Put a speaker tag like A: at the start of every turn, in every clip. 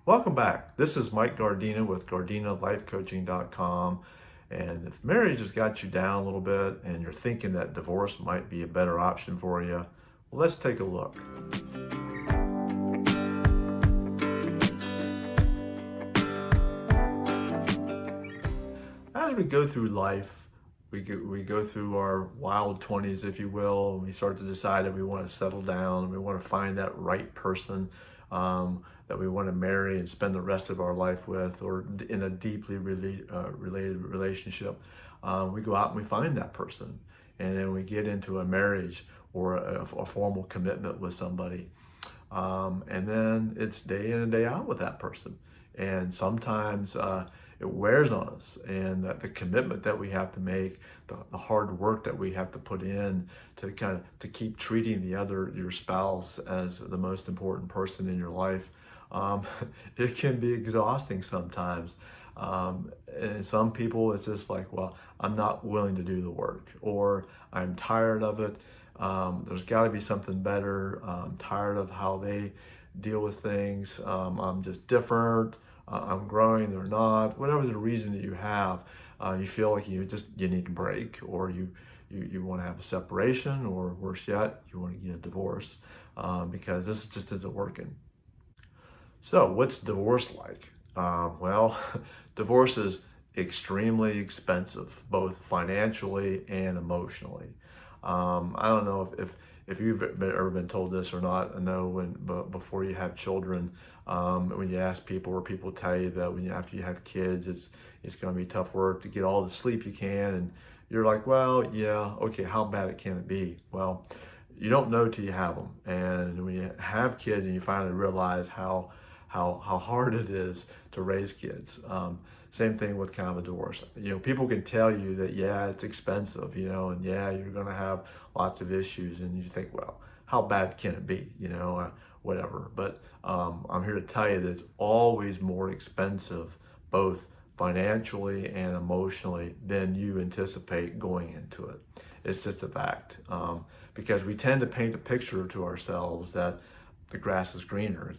A: Welcome back. This is Mike Gardina with GardinaLifeCoaching.com. And if marriage has got you down a little bit and you're thinking that divorce might be a better option for you, well, let's take a look. As we go through life, we go through our wild 20s, if you will, and we start to decide that we want to settle down and we want to find that right person that we want to marry and spend the rest of our life with, or in a deeply related relationship. We go out and we find that person, and then we get into a marriage or a formal commitment with somebody. And then it's day in and day out with that person. And sometimes it wears on us, and the commitment that we have to make, the hard work that we have to put in to keep treating your spouse as the most important person in your life, it can be exhausting sometimes. And some people, it's just like, well, I'm not willing to do the work, or I'm tired of it. There's got to be something better. I'm tired of how they deal with things. I'm just different. I'm growing, they're not. Whatever the reason that you have, you feel like you need a break, or you want to have a separation, or worse yet, you want to get a divorce because this just isn't working. So, what's divorce like? Well, divorce is extremely expensive, both financially and emotionally. I don't know if you've ever been told this or not. I know but before you have children, when you ask people, or people tell you that after you have kids, it's going to be tough work to get all the sleep you can, and you're like, well, yeah, okay, how bad can it be? Well, you don't know till you have them, and when you have kids and you finally realize how hard it is to raise kids. Same thing with kind of a divorce. People can tell you that, yeah, it's expensive, and yeah, you're going to have lots of issues, and you think, well, how bad can it be? Whatever. But I'm here to tell you that it's always more expensive, both financially and emotionally, than you anticipate going into it. It's just a fact. Because we tend to paint a picture to ourselves that the grass is greener.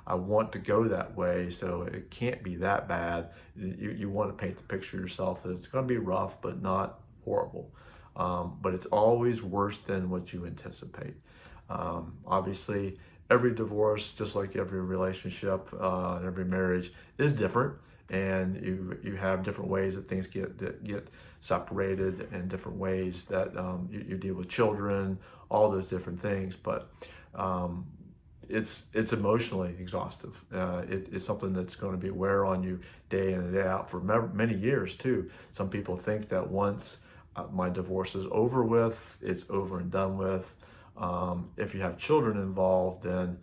A: I want to go that way, so it can't be that bad. You want to paint the picture yourself that it's going to be rough, but not horrible. But it's always worse than what you anticipate. Obviously, every divorce, just like every relationship, every marriage, is different, and you have different ways that things get separated, and different ways that you deal with children, all those different things. But it's emotionally exhaustive. It's something that's going to be wear on you day in and day out for many years too. Some people think that once my divorce is over with, it's over and done with. If you have children involved, then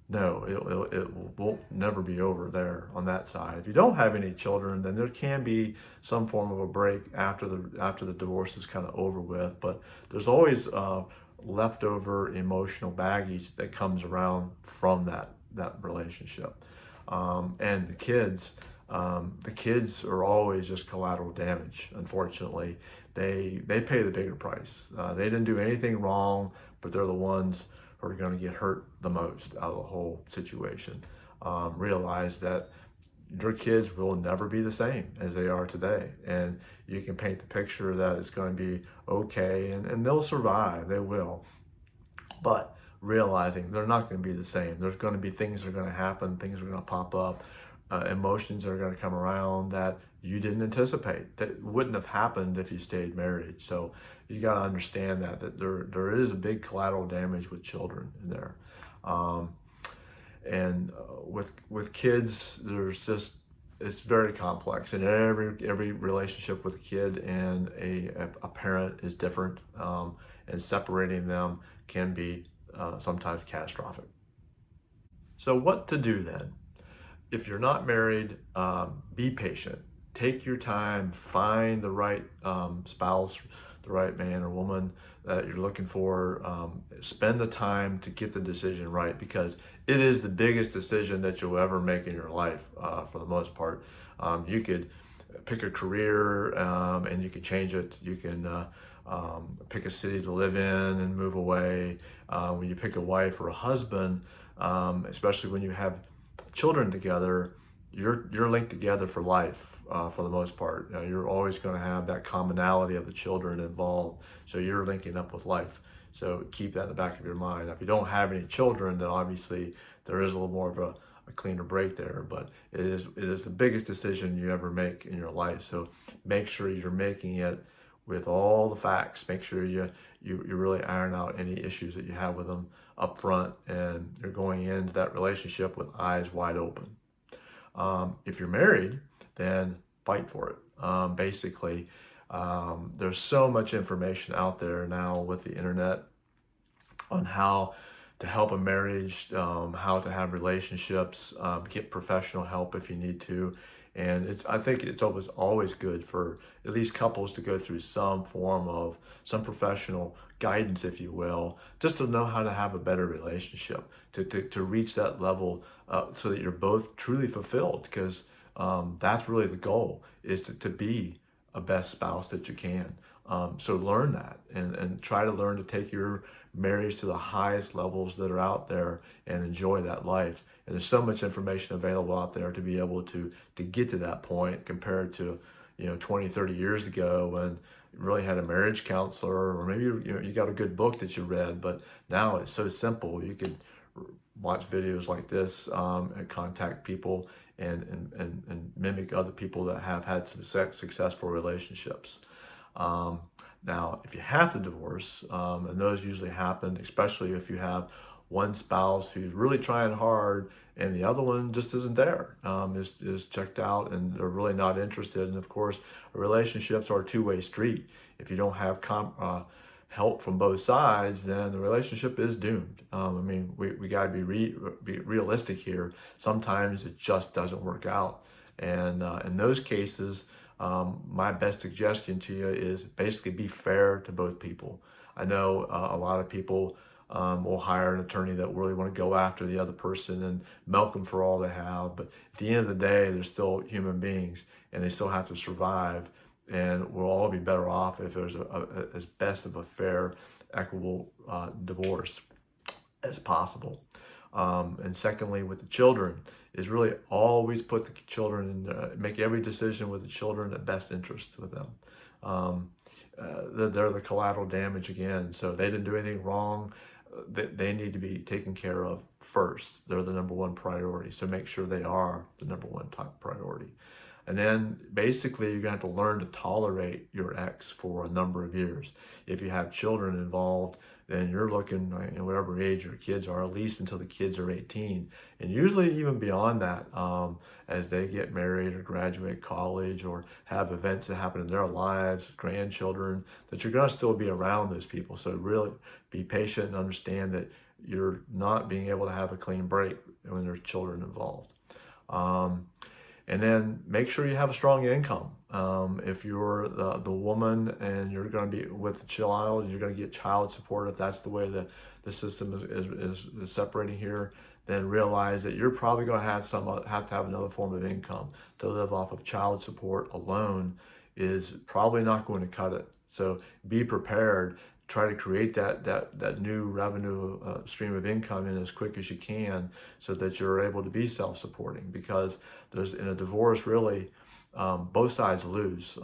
A: no, it will never be over there on that side. If you don't have any children, then there can be some form of a break after the divorce is kind of over with. But there's always leftover emotional baggage that comes around from that relationship. And the kids are always just collateral damage. Unfortunately, they pay the bigger price. They didn't do anything wrong, but they're the ones who are going to get hurt the most out of the whole situation. Realize that your kids will never be the same as they are today, and you can paint the picture that it's going to be okay, and they'll survive, they will, but realizing they're not going to be the same. There's going to be things that are going to happen, things are going to pop up, emotions are going to come around that you didn't anticipate, that wouldn't have happened if you stayed married. So you got to understand that there is a big collateral damage with children in there. And with kids, it's very complex, and every relationship with a kid and a parent is different, and separating them can be sometimes catastrophic. So what to do then? If you're not married, be patient. Take your time, find the right spouse, the right man or woman that you're looking for. Spend the time to get the decision right, because it is the biggest decision that you'll ever make in your life for the most part. You could pick a career and you can change it. You can pick a city to live in and move away. When you pick a wife or a husband, especially when you have children together, you're linked together for life, for the most part. You're always going to have that commonality of the children involved, so you're linking up with life. So keep that in the back of your mind. If you don't have any children, then obviously there is a little more of a cleaner break there, but it is the biggest decision you ever make in your life. So make sure you're making it with all the facts. Make sure you really iron out any issues that you have with them up front, and you're going into that relationship with eyes wide open. If you're married, then fight for it. Basically, there's so much information out there now with the internet on how to help a marriage, how to have relationships, get professional help if you need to. And I think it's always good for at least couples to go through some form of some professional guidance, if you will, just to know how to have a better relationship, to reach that level, so that you're both truly fulfilled. Because that's really the goal, is to be a best spouse that you can. So learn that, and try to learn to take your marriage to the highest levels that are out there and enjoy that life. And there's so much information available out there to be able to get to that point, compared to 20, 30 years ago, when you really had a marriage counselor, or maybe you got a good book that you read. But now it's so simple. You could watch videos like this, and contact people, and mimic other people that have had some successful relationships. Now, if you have to divorce, and those usually happen, especially if you have one spouse who's really trying hard and the other one just isn't there, is checked out, and they're really not interested. And of course, relationships are a two-way street. If you don't have help from both sides, then the relationship is doomed. I mean, we got to be realistic here. Sometimes it just doesn't work out, and in those cases, my best suggestion to you is basically be fair to both people. I know a lot of people will hire an attorney that really want to go after the other person and milk them for all they have, but at the end of the day, they're still human beings, and they still have to survive. And we'll all be better off if there's as best of a fair, equitable divorce as possible. And secondly, with the children, is really always put the children in, make every decision with the children at best interest with them. They're the collateral damage again, so they didn't do anything wrong. They need to be taken care of first. They're the number one priority, so make sure they are the number one top priority. And then basically you're going to have to learn to tolerate your ex for a number of years. If you have children involved, then you're looking, whatever age your kids are, at least until the kids are 18. And usually even beyond that, as they get married or graduate college or have events that happen in their lives, grandchildren, that you're going to still be around those people. So really be patient and understand that you're not being able to have a clean break when there's children involved. And then make sure you have a strong income. If you're the woman and you're going to be with the child, you're going to get child support. If that's the way the system is separating here, then realize that you're probably going to have to have another form of income. To live off of child support alone is probably not going to cut it. So be prepared. Try to create that new revenue stream of income in as quick as you can, so that you're able to be self-supporting. Because there's, in a divorce, really both sides lose.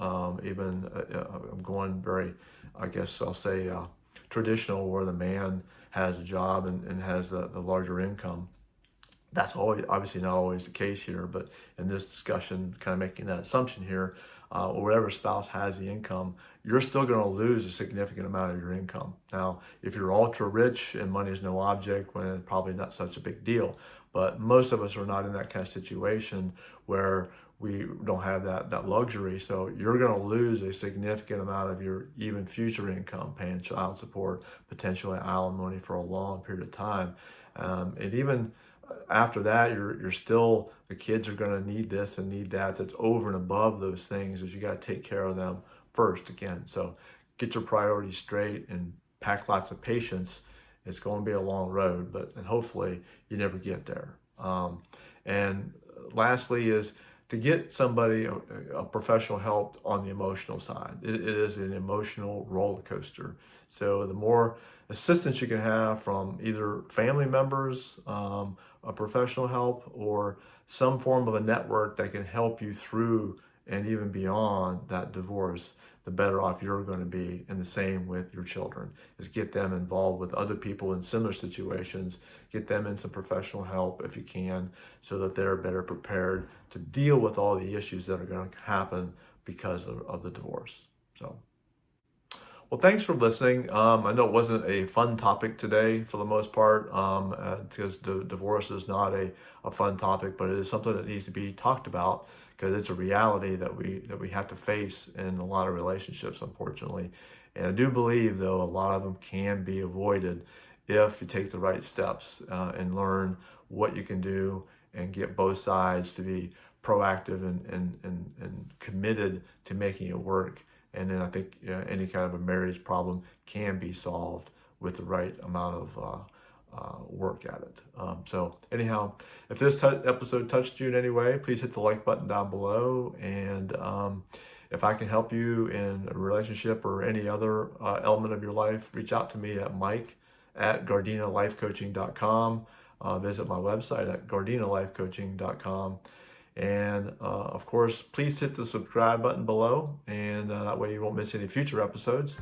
A: Even I'm going very, I guess I'll say, traditional, where the man has a job and has the larger income. That's obviously not always the case here, but in this discussion, kind of making that assumption here, or whatever spouse has the income, you're still going to lose a significant amount of your income. Now, if you're ultra rich and money is no object, well, it's probably not such a big deal. But most of us are not in that kind of situation where we don't have that luxury. So you're going to lose a significant amount of your even future income, paying child support, potentially alimony for a long period of time. And even after that, you're still, the kids are going to need this and need that. That's over and above those things, is you got to take care of them first again. So get your priorities straight and pack lots of patience. It's going to be a long road, and hopefully you never get there. And lastly is to get somebody a professional help on the emotional side. It is an emotional roller coaster. So the more assistance you can have from either family members, a professional help, or some form of a network that can help you through and even beyond that divorce, the better off you're going to be. And the same with your children, is get them involved with other people in similar situations, get them in some professional help if you can, so that they're better prepared to deal with all the issues that are going to happen because of the divorce. So, well, thanks for listening. I know it wasn't a fun topic today for the most part, because divorce is not a fun topic, but it is something that needs to be talked about, because it's a reality that we have to face in a lot of relationships, unfortunately. And I do believe, though, a lot of them can be avoided if you take the right steps, and learn what you can do and get both sides to be proactive and committed to making it work. And then I think any kind of a marriage problem can be solved with the right amount of work at it. So anyhow, if this episode touched you in any way, please hit the like button down below. And if I can help you in a relationship or any other element of your life, reach out to me at mike@gardinalifecoaching.com. Visit my website at gardinalifecoaching.com. And of course, please hit the subscribe button below, and that way you won't miss any future episodes.